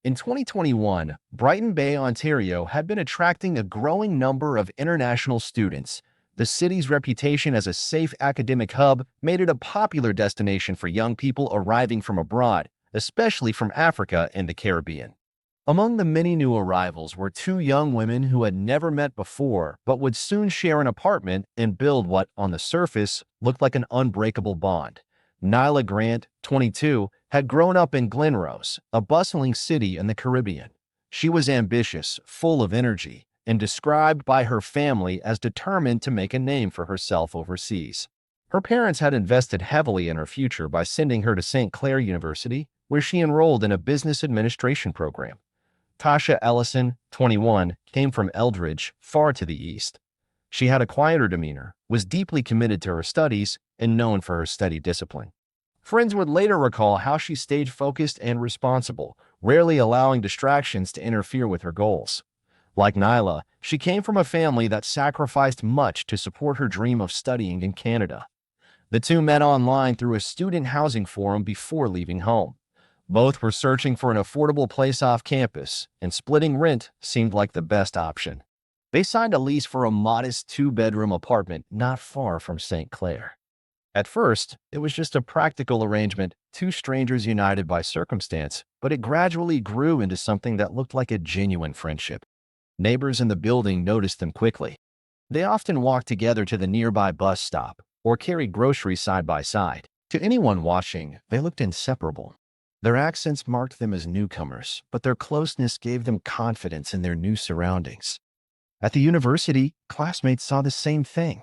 In 2021, Brighton Bay, Ontario had been attracting a growing number of international students. The city's reputation as a safe academic hub made it a popular destination for young people arriving from abroad, especially from Africa and the Caribbean. Among the many new arrivals were two young women who had never met before but would soon share an apartment and build what, on the surface, looked like an unbreakable bond. Nyla Grant, 22, had grown up in Glenrose, a bustling city in the Caribbean. She was ambitious, full of energy, and described by her family as determined to make a name for herself overseas. Her parents had invested heavily in her future by sending her to St. Clair University, where she enrolled in a business administration program. Tasha Ellison, 21, came from Eldridge, far to the east. She had a quieter demeanor, was deeply committed to her studies, and known for her steady discipline. Friends would later recall how she stayed focused and responsible, rarely allowing distractions to interfere with her goals. Like Nyla, she came from a family that sacrificed much to support her dream of studying in Canada. The two met online through a student housing forum before leaving home. Both were searching for an affordable place off campus, and splitting rent seemed like the best option. They signed a lease for a modest two-bedroom apartment not far from St. Clair. At first, it was just a practical arrangement, two strangers united by circumstance, but it gradually grew into something that looked like a genuine friendship. Neighbors in the building noticed them quickly. They often walked together to the nearby bus stop or carried groceries side by side. To anyone watching, they looked inseparable. Their accents marked them as newcomers, but their closeness gave them confidence in their new surroundings. At the university, classmates saw the same thing.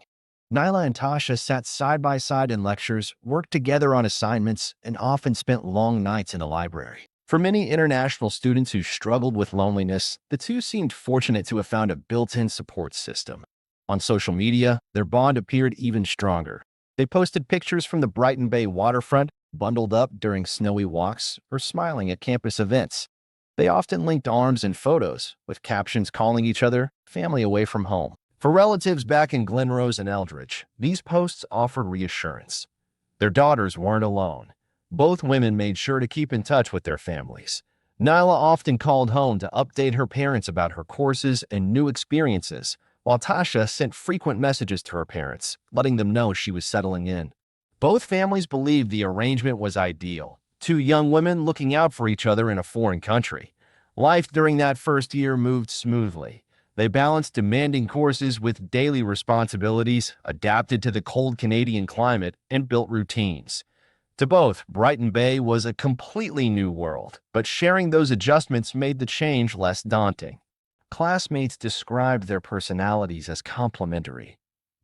Nyla and Tasha sat side by side in lectures, worked together on assignments, and often spent long nights in the library. For many international students who struggled with loneliness, the two seemed fortunate to have found a built-in support system. On social media, their bond appeared even stronger. They posted pictures from the Brighton Bay waterfront, bundled up during snowy walks, or smiling at campus events. They often linked arms in photos, with captions calling each other family away from home. For relatives back in Glenrose and Eldridge, these posts offered reassurance. Their daughters weren't alone. Both women made sure to keep in touch with their families. Nyla often called home to update her parents about her courses and new experiences, while Tasha sent frequent messages to her parents, letting them know she was settling in. Both families believed the arrangement was ideal, two young women looking out for each other in a foreign country. Life during that first year moved smoothly. They balanced demanding courses with daily responsibilities, adapted to the cold Canadian climate, and built routines. To both, Brighton Bay was a completely new world, but sharing those adjustments made the change less daunting. Classmates described their personalities as complementary.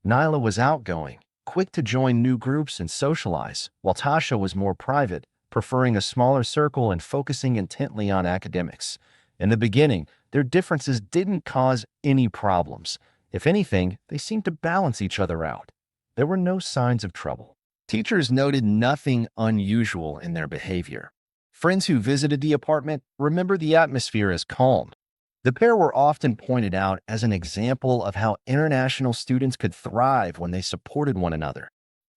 Nyla was outgoing, quick to join new groups and socialize, while Tasha was more private, preferring a smaller circle and focusing intently on academics. In the beginning, their differences didn't cause any problems. If anything, they seemed to balance each other out. There were no signs of trouble. Teachers noted nothing unusual in their behavior. Friends who visited the apartment remembered the atmosphere as calm. The pair were often pointed out as an example of how international students could thrive when they supported one another.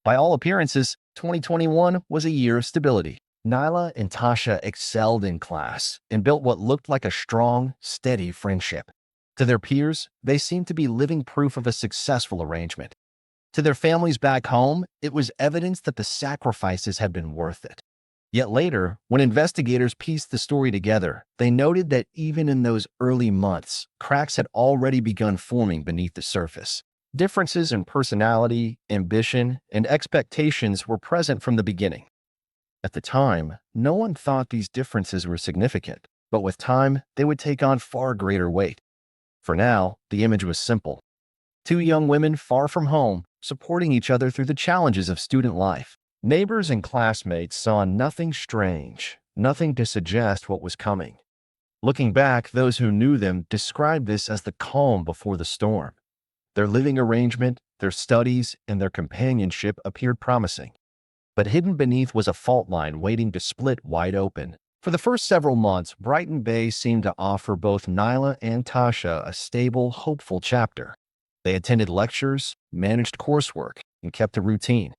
By all appearances, 2021 was a year of stability. Nyla and Tasha excelled in class and built what looked like a strong, steady friendship. To their peers, they seemed to be living proof of a successful arrangement. To their families back home, it was evidence that the sacrifices had been worth it. Yet later, when investigators pieced the story together, they noted that even in those early months, cracks had already begun forming beneath the surface. Differences in personality, ambition, and expectations were present from the beginning. At the time, no one thought these differences were significant, but with time, they would take on far greater weight. For now, the image was simple. Two young women far from home, supporting each other through the challenges of student life. Neighbors and classmates saw nothing strange, nothing to suggest what was coming. Looking back, those who knew them described this as the calm before the storm. Their living arrangement, their studies, and their companionship appeared promising. But hidden beneath was a fault line waiting to split wide open. For the first several months, Brighton Bay seemed to offer both Nyla and Tasha a stable, hopeful chapter. They attended lectures, managed coursework, and kept a routine.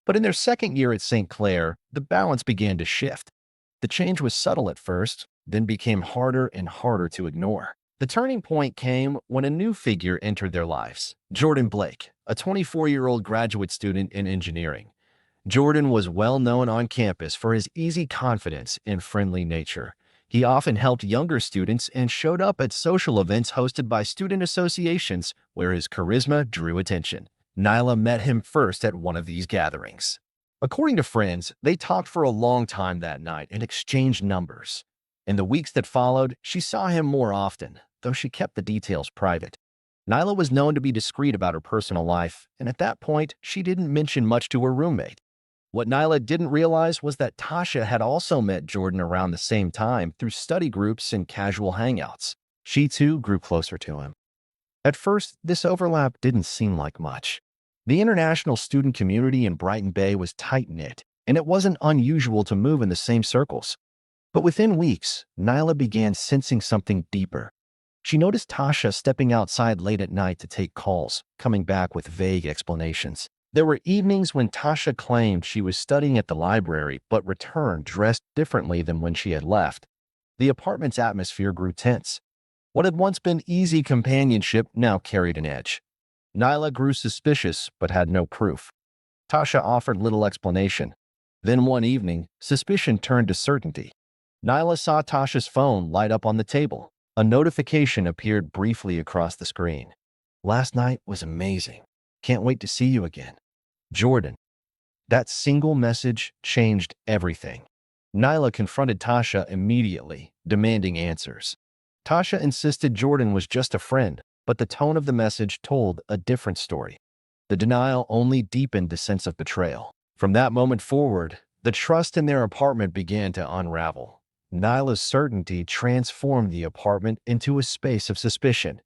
But in their second year at St. Clair, the balance began to shift. The change was subtle at first, then became harder and harder to ignore. The turning point came when a new figure entered their lives, Jordan Blake, a 24-year-old graduate student in engineering. Jordan was well known on campus for his easy confidence and friendly nature. He often helped younger students and showed up at social events hosted by student associations where his charisma drew attention. Nyla met him first at one of these gatherings. According to friends, they talked for a long time that night and exchanged numbers. In the weeks that followed, she saw him more often, though she kept the details private. Nyla was known to be discreet about her personal life, and at that point, she didn't mention much to her roommate. What Nyla didn't realize was that Tasha had also met Jordan around the same time through study groups and casual hangouts. She too grew closer to him. At first, this overlap didn't seem like much. The international student community in Brighton Bay was tight-knit, and it wasn't unusual to move in the same circles. But within weeks, Nyla began sensing something deeper. She noticed Tasha stepping outside late at night to take calls, coming back with vague explanations. There were evenings when Tasha claimed she was studying at the library but returned dressed differently than when she had left. The apartment's atmosphere grew tense. What had once been easy companionship now carried an edge. Nyla grew suspicious but had no proof. Tasha offered little explanation. Then one evening, suspicion turned to certainty. Nyla saw Tasha's phone light up on the table. A notification appeared briefly across the screen. "Last night was amazing. Can't wait to see you again. Jordan." That single message changed everything. Nyla confronted Tasha immediately, demanding answers. Tasha insisted Jordan was just a friend, but the tone of the message told a different story. The denial only deepened the sense of betrayal. From that moment forward, the trust in their apartment began to unravel. Nyla's certainty transformed the apartment into a space of suspicion.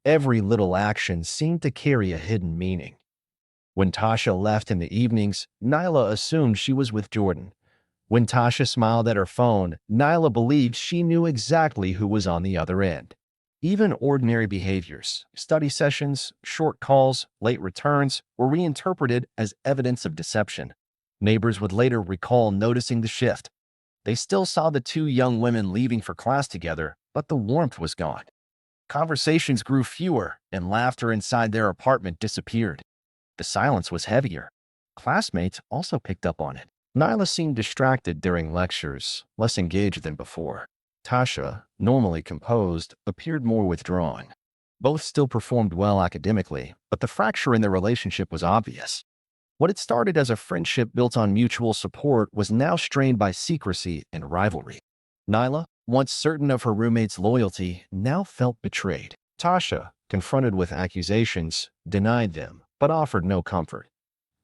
Every little action seemed to carry a hidden meaning. When Tasha left in the evenings, Nyla assumed she was with Jordan. When Tasha smiled at her phone, Nyla believed she knew exactly who was on the other end. Even ordinary behaviors, study sessions, short calls, late returns, were reinterpreted as evidence of deception. Neighbors would later recall noticing the shift. They still saw the two young women leaving for class together, but the warmth was gone. Conversations grew fewer, and laughter inside their apartment disappeared. The silence was heavier. Classmates also picked up on it. Nyla seemed distracted during lectures, less engaged than before. Tasha, normally composed, appeared more withdrawn. Both still performed well academically, but the fracture in their relationship was obvious. What had started as a friendship built on mutual support was now strained by secrecy and rivalry. Nyla, once certain of her roommate's loyalty, now felt betrayed. Tasha, confronted with accusations, denied them, but offered no comfort.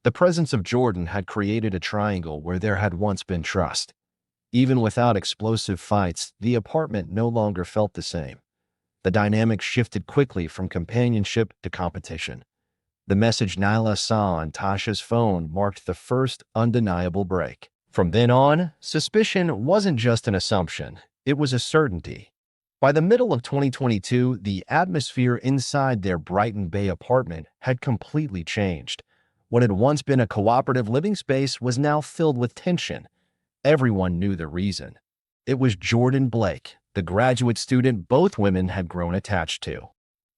The presence of Jordan had created a triangle where there had once been trust. Even without explosive fights, the apartment no longer felt the same. The dynamic shifted quickly from companionship to competition. The message Nyla saw on Tasha's phone marked the first undeniable break. From then on, suspicion wasn't just an assumption, it was a certainty. By the middle of 2022, the atmosphere inside their Brighton Bay apartment had completely changed. What had once been a cooperative living space was now filled with tension. Everyone knew the reason. It was Jordan Blake, the graduate student both women had grown attached to.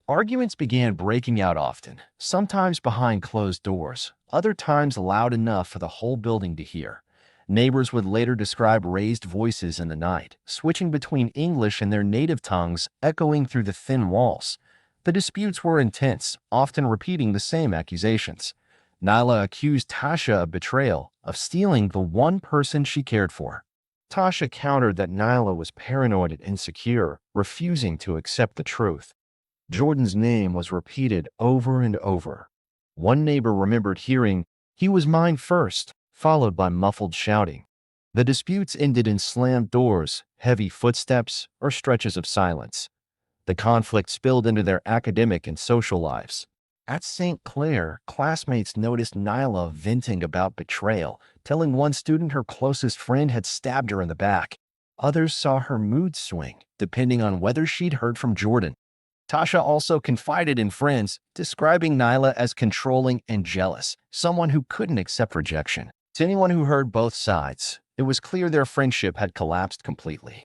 Arguments began breaking out often, sometimes behind closed doors, other times loud enough for the whole building to hear. Neighbors would later describe raised voices in the night, switching between English and their native tongues, echoing through the thin walls. The disputes were intense, often repeating the same accusations. Nyla accused Tasha of betrayal, of stealing the one person she cared for. Tasha countered that Nyla was paranoid and insecure, refusing to accept the truth. Jordan's name was repeated over and over. One neighbor remembered hearing, "He was mine first," followed by muffled shouting. The disputes ended in slammed doors, heavy footsteps, or stretches of silence. The conflict spilled into their academic and social lives. At St. Clair, classmates noticed Nyla venting about betrayal, telling one student her closest friend had stabbed her in the back. Others saw her mood swing, depending on whether she'd heard from Jordan. Tasha also confided in friends, describing Nyla as controlling and jealous, someone who couldn't accept rejection. To anyone who heard both sides, it was clear their friendship had collapsed completely.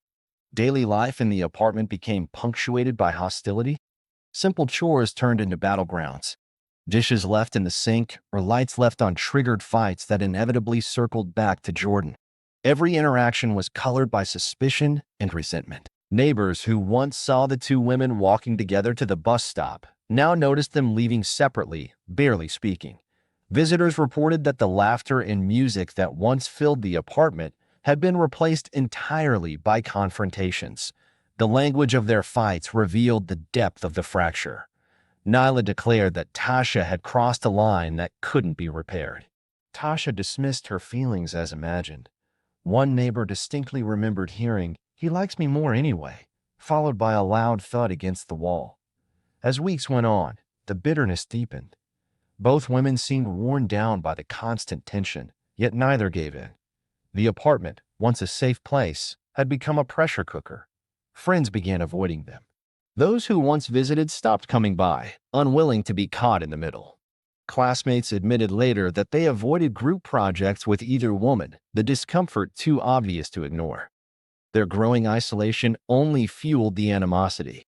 Daily life in the apartment became punctuated by hostility. Simple chores turned into battlegrounds. Dishes left in the sink or lights left on triggered fights that inevitably circled back to Jordan. Every interaction was colored by suspicion and resentment. Neighbors who once saw the two women walking together to the bus stop now noticed them leaving separately, barely speaking. Visitors reported that the laughter and music that once filled the apartment had been replaced entirely by confrontations. The language of their fights revealed the depth of the fracture. Nyla declared that Tasha had crossed a line that couldn't be repaired. Tasha dismissed her feelings as imagined. One neighbor distinctly remembered hearing, "He likes me more anyway," followed by a loud thud against the wall. As weeks went on, the bitterness deepened. Both women seemed worn down by the constant tension, yet neither gave in. The apartment, once a safe place, had become a pressure cooker. Friends began avoiding them. Those who once visited stopped coming by, unwilling to be caught in the middle. Classmates admitted later that they avoided group projects with either woman, the discomfort too obvious to ignore. Their growing isolation only fueled the animosity.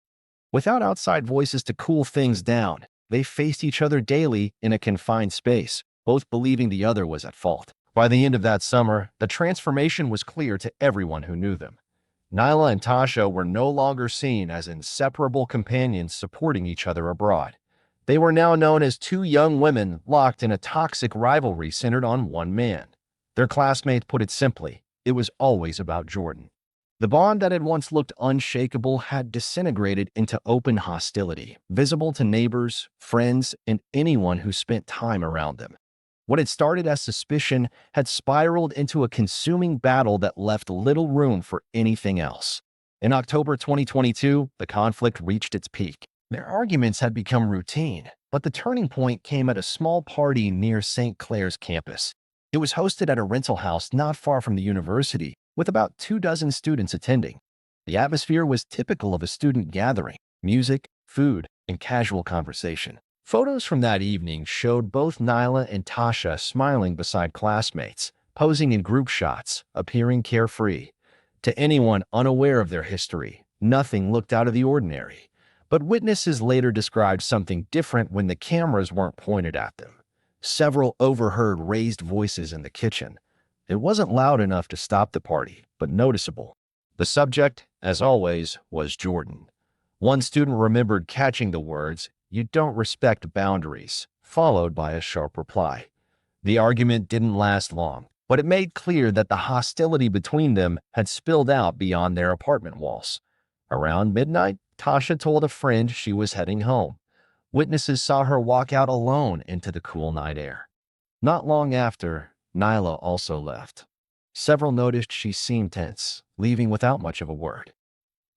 Without outside voices to cool things down, they faced each other daily in a confined space, both believing the other was at fault. By the end of that summer, the transformation was clear to everyone who knew them. Nyla and Tasha were no longer seen as inseparable companions supporting each other abroad. They were now known as two young women locked in a toxic rivalry centered on one man. Their classmate put it simply, it was always about Jordan. The bond that had once looked unshakable had disintegrated into open hostility, visible to neighbors, friends, and anyone who spent time around them. What had started as suspicion had spiraled into a consuming battle that left little room for anything else. In October 2022, the conflict reached its peak. Their arguments had become routine, but the turning point came at a small party near St. Clair's campus. It was hosted at a rental house not far from the university, with about 24 students attending. The atmosphere was typical of a student gathering: music, food, and casual conversation. Photos from that evening showed both Nyla and Tasha smiling beside classmates, posing in group shots, appearing carefree. To anyone unaware of their history, nothing looked out of the ordinary. But witnesses later described something different when the cameras weren't pointed at them. Several overheard raised voices in the kitchen. It wasn't loud enough to stop the party, but noticeable. The subject, as always, was Jordan. One student remembered catching the words, "You don't respect boundaries," followed by a sharp reply. The argument didn't last long, but it made clear that the hostility between them had spilled out beyond their apartment walls. Around midnight, Tasha told a friend she was heading home. Witnesses saw her walk out alone into the cool night air. Not long after, Nyla also left. Several noticed she seemed tense, leaving without much of a word.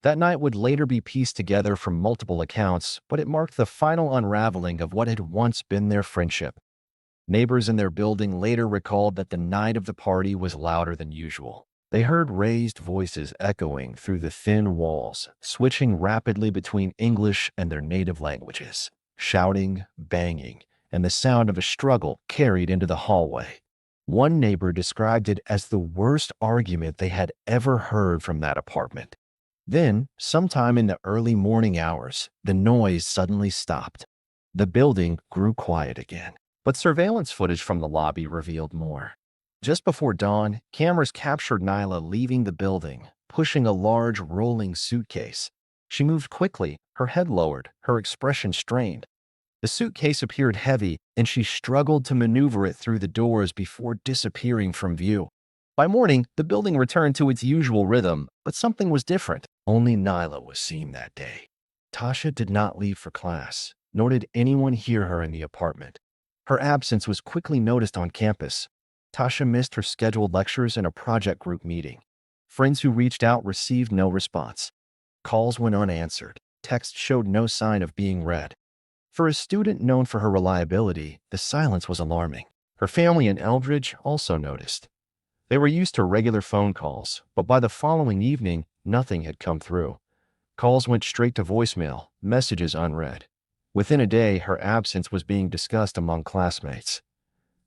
That night would later be pieced together from multiple accounts, but it marked the final unraveling of what had once been their friendship. Neighbors in their building later recalled that the night of the party was louder than usual. They heard raised voices echoing through the thin walls, switching rapidly between English and their native languages, shouting, banging, and the sound of a struggle carried into the hallway. One neighbor described it as the worst argument they had ever heard from that apartment. Then, sometime in the early morning hours, the noise suddenly stopped. The building grew quiet again, but surveillance footage from the lobby revealed more. Just before dawn, cameras captured Nyla leaving the building, pushing a large rolling suitcase. She moved quickly, her head lowered, her expression strained. The suitcase appeared heavy, and she struggled to maneuver it through the doors before disappearing from view. By morning, the building returned to its usual rhythm, but something was different. Only Nyla was seen that day. Tasha did not leave for class, nor did anyone hear her in the apartment. Her absence was quickly noticed on campus. Tasha missed her scheduled lectures and a project group meeting. Friends who reached out received no response. Calls went unanswered. Texts showed no sign of being read. For a student known for her reliability, the silence was alarming. Her family in Eldridge also noticed. They were used to regular phone calls, but by the following evening, nothing had come through. Calls went straight to voicemail, messages unread. Within a day, her absence was being discussed among classmates.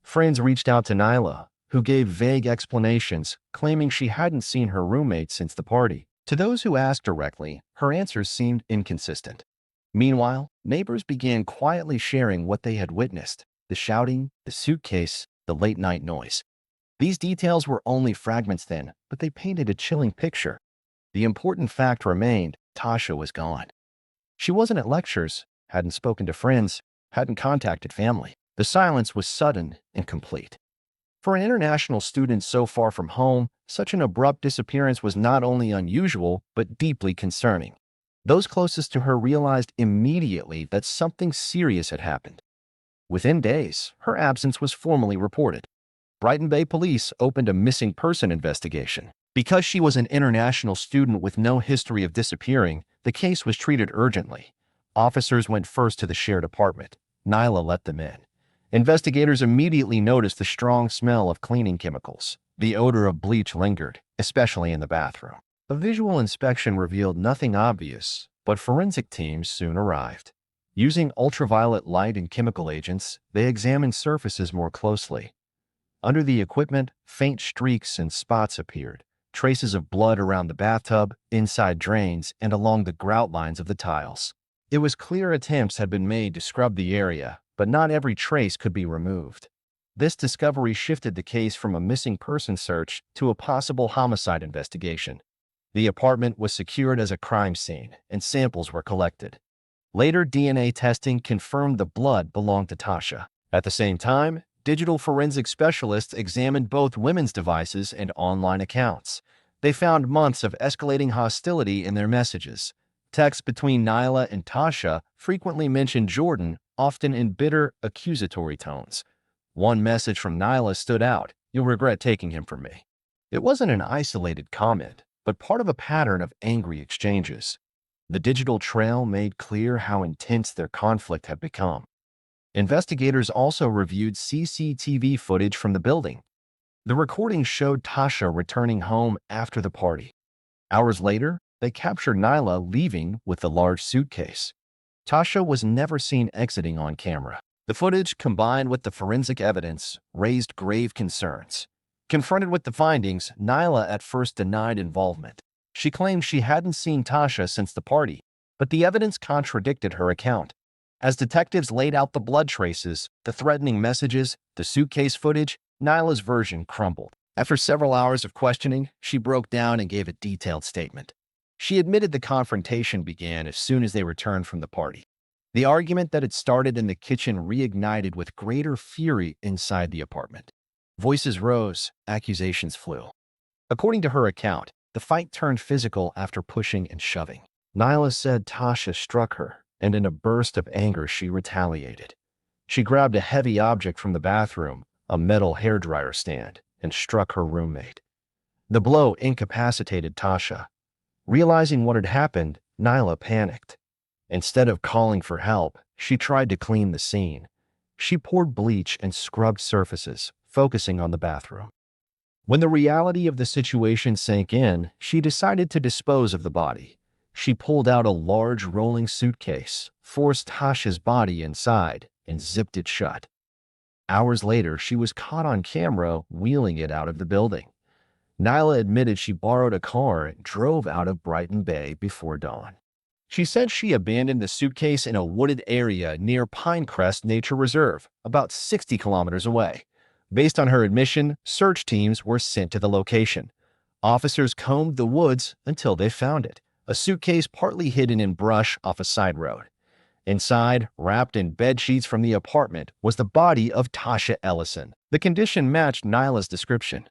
Friends reached out to Nyla, who gave vague explanations, claiming she hadn't seen her roommate since the party. To those who asked directly, her answers seemed inconsistent. Meanwhile, neighbors began quietly sharing what they had witnessed: the shouting, the suitcase, the late-night noise. These details were only fragments then, but they painted a chilling picture. The important fact remained: Tasha was gone. She wasn't at lectures, hadn't spoken to friends, hadn't contacted family. The silence was sudden and complete. For an international student so far from home, such an abrupt disappearance was not only unusual, but deeply concerning. Those closest to her realized immediately that something serious had happened. Within days, her absence was formally reported. Brighton Bay police opened a missing person investigation. Because she was an international student with no history of disappearing, the case was treated urgently. Officers went first to the shared apartment. Nyla let them in. Investigators immediately noticed the strong smell of cleaning chemicals. The odor of bleach lingered, especially in the bathroom. A visual inspection revealed nothing obvious, but forensic teams soon arrived. Using ultraviolet light and chemical agents, they examined surfaces more closely. Under the equipment, faint streaks and spots appeared, traces of blood around the bathtub, inside drains, and along the grout lines of the tiles. It was clear attempts had been made to scrub the area, but not every trace could be removed. This discovery shifted the case from a missing person search to a possible homicide investigation. The apartment was secured as a crime scene, and samples were collected. Later DNA testing confirmed the blood belonged to Tasha. At the same time, digital forensic specialists examined both women's devices and online accounts. They found months of escalating hostility in their messages. Texts between Nyla and Tasha frequently mentioned Jordan, often in bitter, accusatory tones. One message from Nyla stood out: "You'll regret taking him from me." It wasn't an isolated comment, but part of a pattern of angry exchanges. The digital trail made clear how intense their conflict had become. Investigators also reviewed CCTV footage from the building. The recording showed Tasha returning home after the party. Hours later, they captured Nyla leaving with the large suitcase. Tasha was never seen exiting on camera. The footage, combined with the forensic evidence, raised grave concerns. Confronted with the findings, Nyla at first denied involvement. She claimed she hadn't seen Tasha since the party, but the evidence contradicted her account. As detectives laid out the blood traces, the threatening messages, the suitcase footage, Nyla's version crumbled. After several hours of questioning, she broke down and gave a detailed statement. She admitted the confrontation began as soon as they returned from the party. The argument that had started in the kitchen reignited with greater fury inside the apartment. Voices rose, accusations flew. According to her account, the fight turned physical after pushing and shoving. Nyla said Tasha struck her, and in a burst of anger she retaliated. She grabbed a heavy object from the bathroom, a metal hairdryer stand, and struck her roommate. The blow incapacitated Tasha. Realizing what had happened, Nyla panicked. Instead of calling for help, she tried to clean the scene. She poured bleach and scrubbed surfaces, focusing on the bathroom. When the reality of the situation sank in, she decided to dispose of the body. She pulled out a large rolling suitcase, forced Tasha's body inside, and zipped it shut. Hours later, she was caught on camera wheeling it out of the building. Nyla admitted she borrowed a car and drove out of Brighton Bay before dawn. She said she abandoned the suitcase in a wooded area near Pinecrest Nature Reserve, about 60 kilometers away. Based on her admission, search teams were sent to the location. Officers combed the woods until they found it, a suitcase partly hidden in brush off a side road. Inside, wrapped in bed sheets from the apartment, was the body of Tasha Ellison. The condition matched Nyla's description.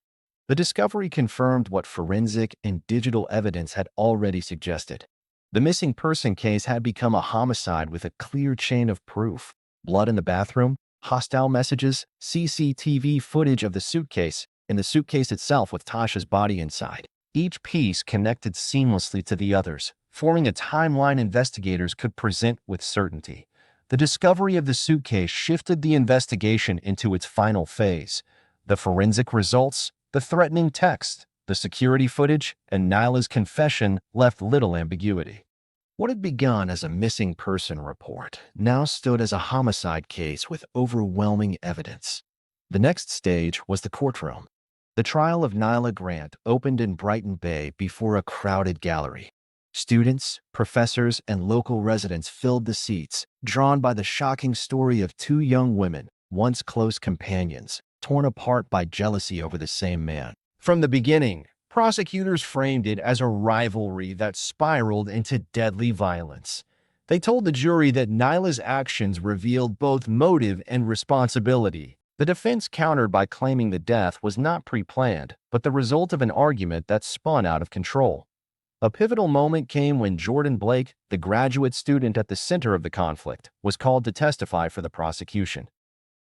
The discovery confirmed what forensic and digital evidence had already suggested. The missing person case had become a homicide with a clear chain of proof: blood in the bathroom, hostile messages, CCTV footage of the suitcase, and the suitcase itself with Tasha's body inside. Each piece connected seamlessly to the others, forming a timeline investigators could present with certainty. The discovery of the suitcase shifted the investigation into its final phase. The forensic results, the threatening text, the security footage, and Nyla's confession left little ambiguity. What had begun as a missing person report now stood as a homicide case with overwhelming evidence. The next stage was the courtroom. The trial of Nyla Grant opened in Brighton Bay before a crowded gallery. Students, professors, and local residents filled the seats, drawn by the shocking story of two young women, once close companions, torn apart by jealousy over the same man. From the beginning, prosecutors framed it as a rivalry that spiraled into deadly violence. They told the jury that Nyla's actions revealed both motive and responsibility. The defense countered by claiming the death was not pre-planned, but the result of an argument that spun out of control. A pivotal moment came when Jordan Blake, the graduate student at the center of the conflict, was called to testify for the prosecution.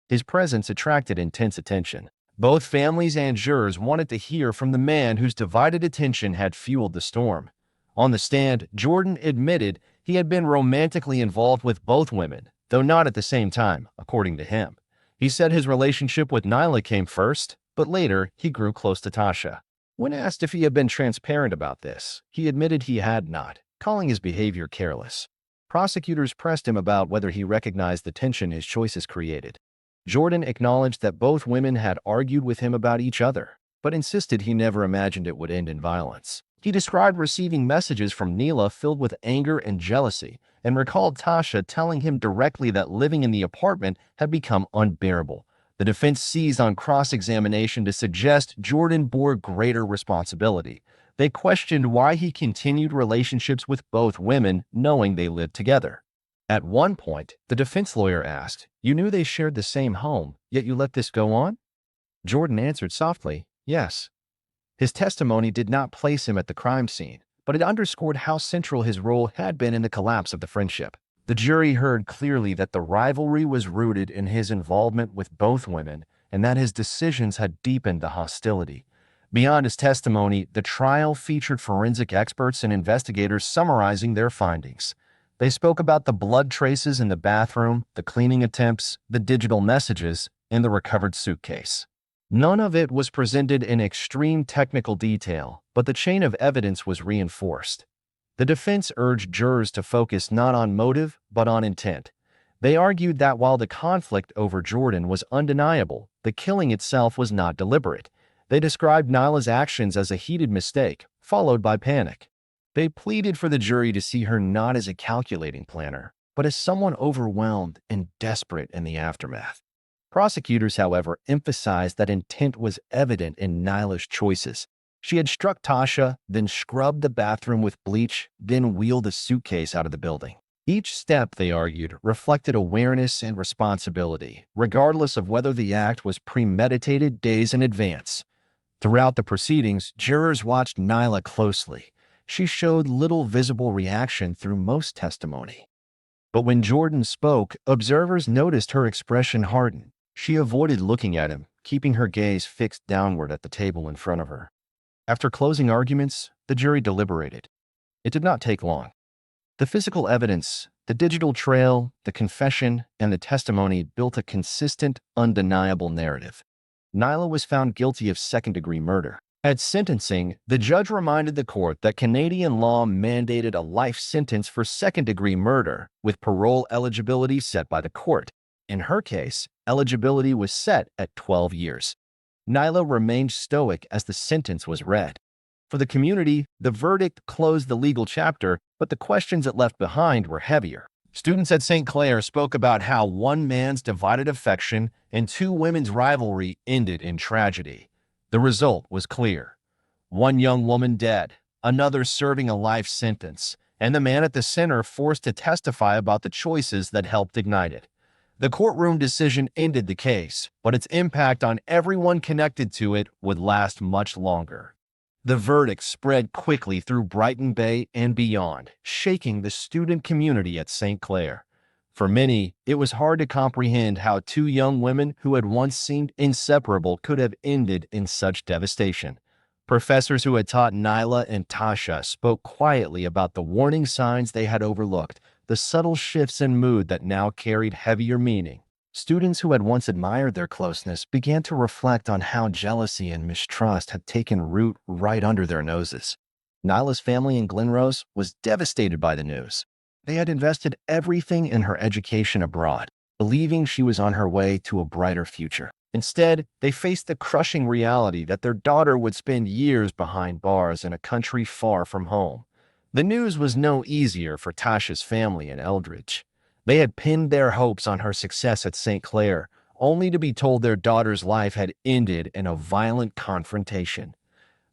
His presence attracted intense attention. Both families and jurors wanted to hear from the man whose divided attention had fueled the storm. On the stand, Jordan admitted he had been romantically involved with both women, though not at the same time, according to him. He said his relationship with Nyla came first, but later he grew close to Tasha. When asked if he had been transparent about this, he admitted he had not, calling his behavior careless. Prosecutors pressed him about whether he recognized the tension his choices created. Jordan acknowledged that both women had argued with him about each other, but insisted he never imagined it would end in violence. He described receiving messages from Nyla filled with anger and jealousy, and recalled Tasha telling him directly that living in the apartment had become unbearable. The defense seized on cross-examination to suggest Jordan bore greater responsibility. They questioned why he continued relationships with both women, knowing they lived together. At one point, the defense lawyer asked, "You knew they shared the same home, yet you let this go on?" Jordan answered softly, "Yes." His testimony did not place him at the crime scene, but it underscored how central his role had been in the collapse of the friendship. The jury heard clearly that the rivalry was rooted in his involvement with both women and that his decisions had deepened the hostility. Beyond his testimony, the trial featured forensic experts and investigators summarizing their findings. They spoke about the blood traces in the bathroom, the cleaning attempts, the digital messages, and the recovered suitcase. None of it was presented in extreme technical detail, but the chain of evidence was reinforced. The defense urged jurors to focus not on motive, but on intent. They argued that while the conflict over Jordan was undeniable, the killing itself was not deliberate. They described Nyla's actions as a heated mistake, followed by panic. They pleaded for the jury to see her not as a calculating planner, but as someone overwhelmed and desperate in the aftermath. Prosecutors, however, emphasized that intent was evident in Nyla's choices. She had struck Tasha, then scrubbed the bathroom with bleach, then wheeled a suitcase out of the building. Each step, they argued, reflected awareness and responsibility, regardless of whether the act was premeditated days in advance. Throughout the proceedings, jurors watched Nyla closely. She showed little visible reaction through most testimony. But when Jordan spoke, observers noticed her expression harden. She avoided looking at him, keeping her gaze fixed downward at the table in front of her. After closing arguments, the jury deliberated. It did not take long. The physical evidence, the digital trail, the confession, and the testimony built a consistent, undeniable narrative. Nyla was found guilty of second-degree murder. At sentencing, the judge reminded the court that Canadian law mandated a life sentence for second-degree murder, with parole eligibility set by the court. In her case, eligibility was set at 12 years. Nyla remained stoic as the sentence was read. For the community, the verdict closed the legal chapter, but the questions it left behind were heavier. Students at St. Clair spoke about how one man's divided affection and two women's rivalry ended in tragedy. The result was clear. One young woman dead, another serving a life sentence, and the man at the center forced to testify about the choices that helped ignite it. The courtroom decision ended the case, but its impact on everyone connected to it would last much longer. The verdict spread quickly through Brighton Bay and beyond, shaking the student community at St. Clair. For many, it was hard to comprehend how two young women who had once seemed inseparable could have ended in such devastation. Professors who had taught Nyla and Tasha spoke quietly about the warning signs they had overlooked, the subtle shifts in mood that now carried heavier meaning. Students who had once admired their closeness began to reflect on how jealousy and mistrust had taken root right under their noses. Nyla's family in Glenrose was devastated by the news. They had invested everything in her education abroad, believing she was on her way to a brighter future. Instead, they faced the crushing reality that their daughter would spend years behind bars in a country far from home. The news was no easier for Tasha's family in Eldridge. They had pinned their hopes on her success at St. Clair, only to be told their daughter's life had ended in a violent confrontation.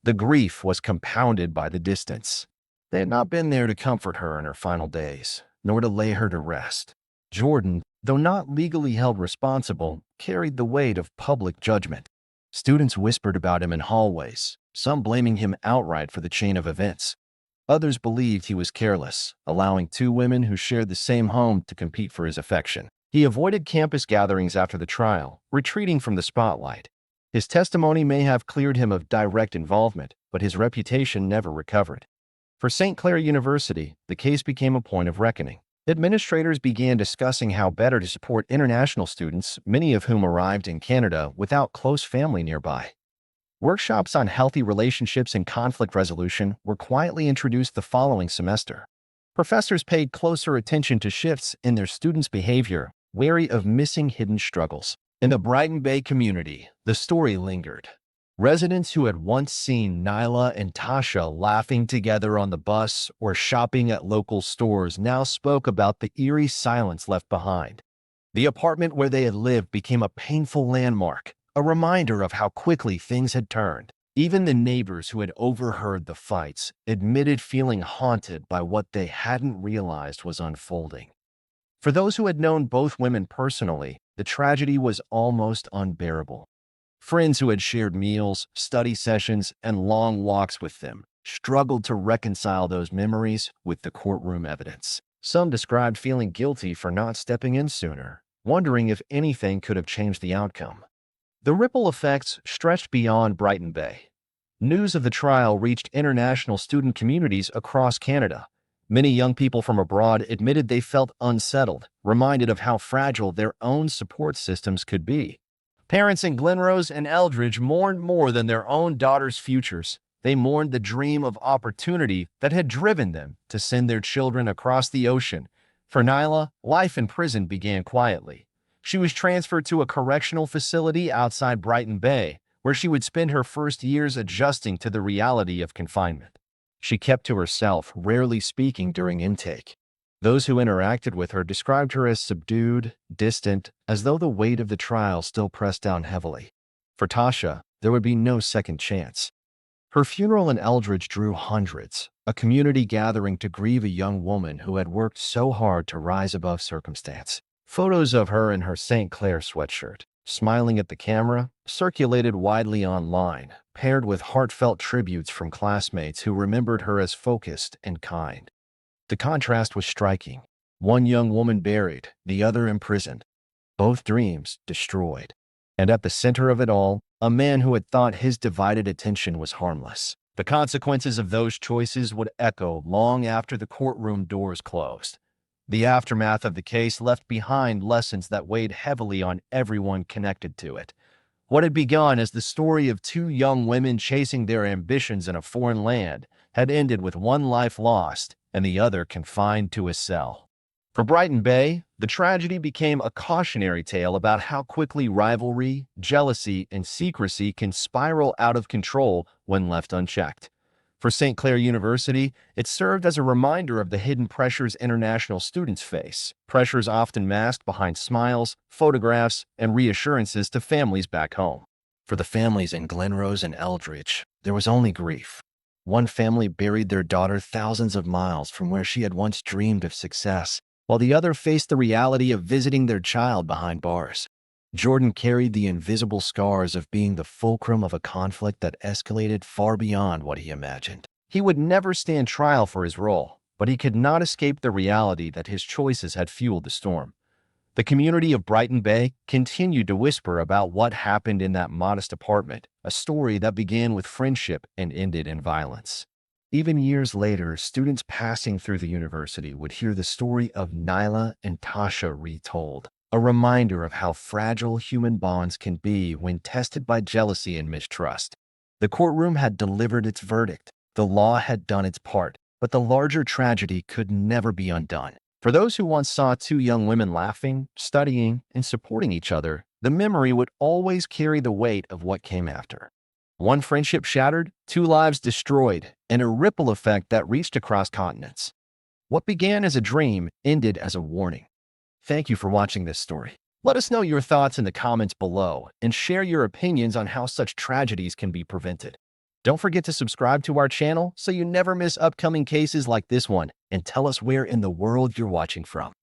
The grief was compounded by the distance. They had not been there to comfort her in her final days, nor to lay her to rest. Jordan, though not legally held responsible, carried the weight of public judgment. Students whispered about him in hallways, some blaming him outright for the chain of events. Others believed he was careless, allowing two women who shared the same home to compete for his affection. He avoided campus gatherings after the trial, retreating from the spotlight. His testimony may have cleared him of direct involvement, but his reputation never recovered. For St. Clair University, the case became a point of reckoning. Administrators began discussing how better to support international students, many of whom arrived in Canada without close family nearby. Workshops on healthy relationships and conflict resolution were quietly introduced the following semester. Professors paid closer attention to shifts in their students' behavior, wary of missing hidden struggles. In the Brighton Bay community, the story lingered. Residents who had once seen Nyla and Tasha laughing together on the bus or shopping at local stores now spoke about the eerie silence left behind. The apartment where they had lived became a painful landmark, a reminder of how quickly things had turned. Even the neighbors who had overheard the fights admitted feeling haunted by what they hadn't realized was unfolding. For those who had known both women personally, the tragedy was almost unbearable. Friends who had shared meals, study sessions, and long walks with them struggled to reconcile those memories with the courtroom evidence. Some described feeling guilty for not stepping in sooner, wondering if anything could have changed the outcome. The ripple effects stretched beyond Brighton Bay. News of the trial reached international student communities across Canada. Many young people from abroad admitted they felt unsettled, reminded of how fragile their own support systems could be. Parents in Glenrose and Eldridge mourned more than their own daughters' futures. They mourned the dream of opportunity that had driven them to send their children across the ocean. For Nyla, life in prison began quietly. She was transferred to a correctional facility outside Brighton Bay, where she would spend her first years adjusting to the reality of confinement. She kept to herself, rarely speaking during intake. Those who interacted with her described her as subdued, distant, as though the weight of the trial still pressed down heavily. For Tasha, there would be no second chance. Her funeral in Eldridge drew hundreds, a community gathering to grieve a young woman who had worked so hard to rise above circumstance. Photos of her in her St. Clair sweatshirt, smiling at the camera, circulated widely online, paired with heartfelt tributes from classmates who remembered her as focused and kind. The contrast was striking. One young woman buried, the other imprisoned. Both dreams destroyed. And at the center of it all, a man who had thought his divided attention was harmless. The consequences of those choices would echo long after the courtroom doors closed. The aftermath of the case left behind lessons that weighed heavily on everyone connected to it. What had begun as the story of two young women chasing their ambitions in a foreign land had ended with one life lost and the other confined to a cell. For Brighton Bay, the tragedy became a cautionary tale about how quickly rivalry, jealousy, and secrecy can spiral out of control when left unchecked. For St. Clair University, it served as a reminder of the hidden pressures international students face, pressures often masked behind smiles, photographs, and reassurances to families back home. For the families in Glenrose and Eldridge, there was only grief. One family buried their daughter thousands of miles from where she had once dreamed of success, while the other faced the reality of visiting their child behind bars. Jordan carried the invisible scars of being the fulcrum of a conflict that escalated far beyond what he imagined. He would never stand trial for his role, but he could not escape the reality that his choices had fueled the storm. The community of Brighton Bay continued to whisper about what happened in that modest apartment, a story that began with friendship and ended in violence. Even years later, students passing through the university would hear the story of Nyla and Tasha retold, a reminder of how fragile human bonds can be when tested by jealousy and mistrust. The courtroom had delivered its verdict. The law had done its part, but the larger tragedy could never be undone. For those who once saw two young women laughing, studying, and supporting each other, the memory would always carry the weight of what came after. One friendship shattered, two lives destroyed, and a ripple effect that reached across continents. What began as a dream ended as a warning. Thank you for watching this story. Let us know your thoughts in the comments below and share your opinions on how such tragedies can be prevented. Don't forget to subscribe to our channel so you never miss upcoming cases like this one, and tell us where in the world you're watching from.